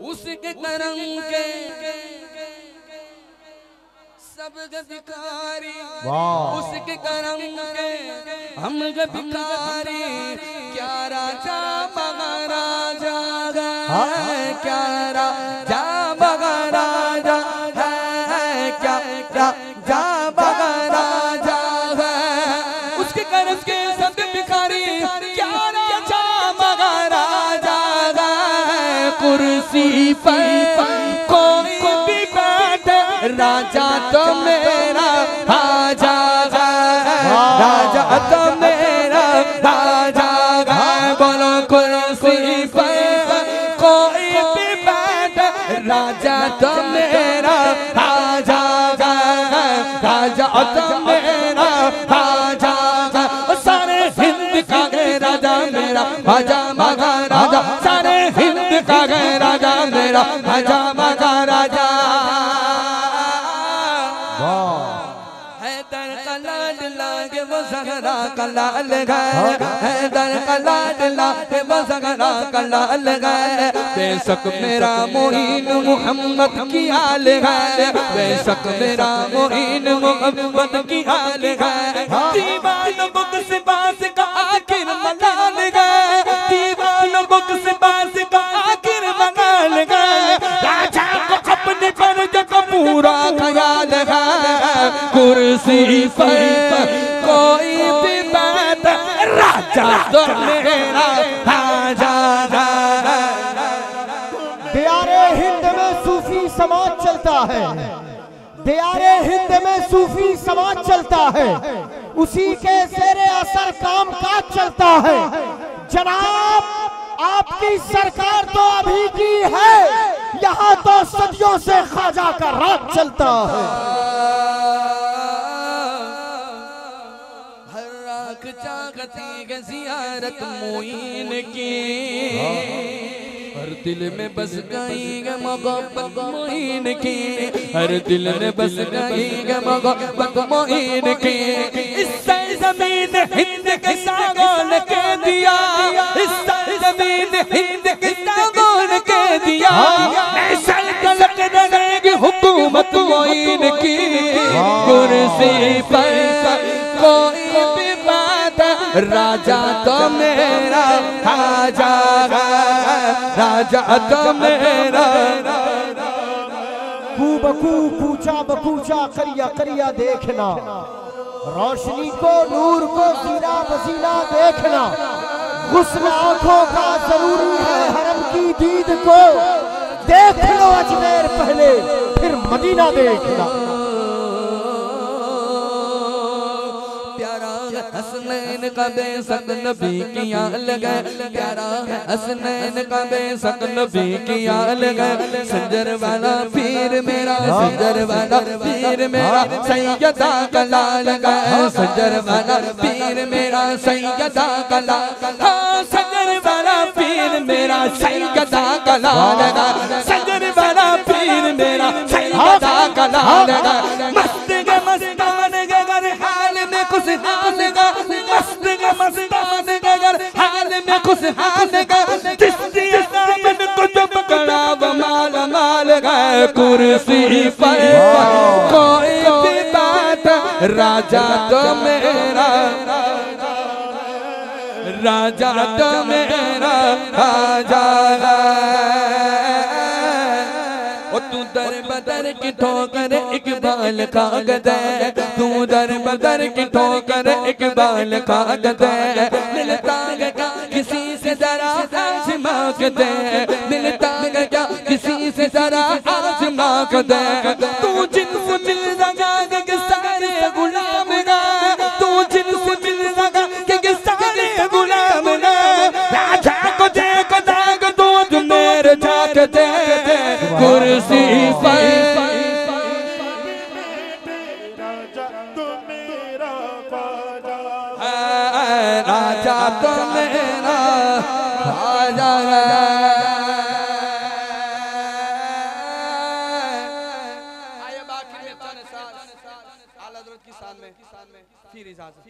उसके करम के सब भिखारी, उसके करम के हम भिखारी। क्या राजा मगा राजा है, क्या राजा मगा राजा है, क्या राजा मगा राजा है। उसके करम के सब भिखारी, क्या राजा मगा राजा है। कुर्सी पर कोई भी बैठे, राजा तो मेरा राजा है, राजा तो मेरा राजा है। बोलो कुर्सी पर कोई भी बैठे, राजा तो मेरा राजा है, राजा तो मेरा राजा है। सारे हिंद का गए राजा मेरा, राजा मगा राजा। सारे हिंद का गए राजा मेरा, राजा मगा राजा। हैदर का लाड लागे वो ज़हरा का लाल गए, हैदर का लाड लागे वो ज़हरा का लाल गए। बेशक मेरा मोइन मोहम्मद की आल है, बेशक मेरा मोइन मोहम्मद की आल है। दीवान बुक से बास का आखिर मलाल गए, दीवान बुक से बास का आखिर मलाल गए। राजा को अपने फर्ज का पूरा ख्याल है। कुर्सी पर कोई भी बात, राजा तो मेरा राजा है। दियारे हिंद में सूफी समाज चलता है, दियारे हिंद में सूफी समाज चलता है। उसी के ज़ेरे असर काम काज चलता है। जनाब आपकी सरकार तो अभी की है, यहाँ तो सदियों से ख्वाजा का राज चलता है। हर राख चाहती है ज़ियारत मोइन की, हर दिल में बस गई है मोहब्बत मोइन की, हर दिल में बस गई है मोहब्बत मोइन की। इस सरज़मीन हिंद के सागौन के दिया, इस सरज़मीन हिंद के सागौन के दिया। सल्तनत रहेगी हुकूमत मोइन की। कुर्सी पर कोई भी बात, राजा तो मेरा राजा है, राजा तो मेरा। कू बकू कूचा बकूचा करिया करिया देखना, रोशनी को नूर को जीना बसीना देखना। गुस्ल आंखों का जरूरी है हरम की दीद को, देख लो अजमेर पहले फिर मदीना देखना। हसनैन का बेशक नबी की आल गए, प्यारा है हसनैन का बेशक नबी की आल गए। संजर वाला पीर मेरा, संजर वाला पीर मेरा, सैयदा का लाल गए। संजर वाला पीर मेरा, सैयदा का लाल। हाँ संजर वाला पीर मेरा, सैयदा का लाल गए। संजर वाला पीर मेरा, सैयदा का लाल गए। मस्त गे मस्तान गे गर हाल में खुश हाल गा, मस्त गे मस्तान गे गर हाल में खुश हाल गा। चिश्ती दामन को जब कड़ा माल माल गए। कुर्सी पर कोई भी बात, राजा तो मेरा, राजा तो मेरा राजा है। तू दर बदर की ठोकर इकबाल कागज़ है, तू दर बदर की ठोकर इकबाल कागज़ है। मिलता है क्या किसी से जरा आज़मा के दे, मिलता है क्या किसी से जरा आज़मा के दे। तू जिनसे मिल लगा के सारे गुलाम गा, तू जिनसे मिल लगा के सारे गुलाम गा। राजा को देख दाग दो मेरे जाके दे। कुर्सी पर राजा तो मेरा राजा है। आइए बाकी में चंद साल आला हज़रत की शान में फिर इजाज़त।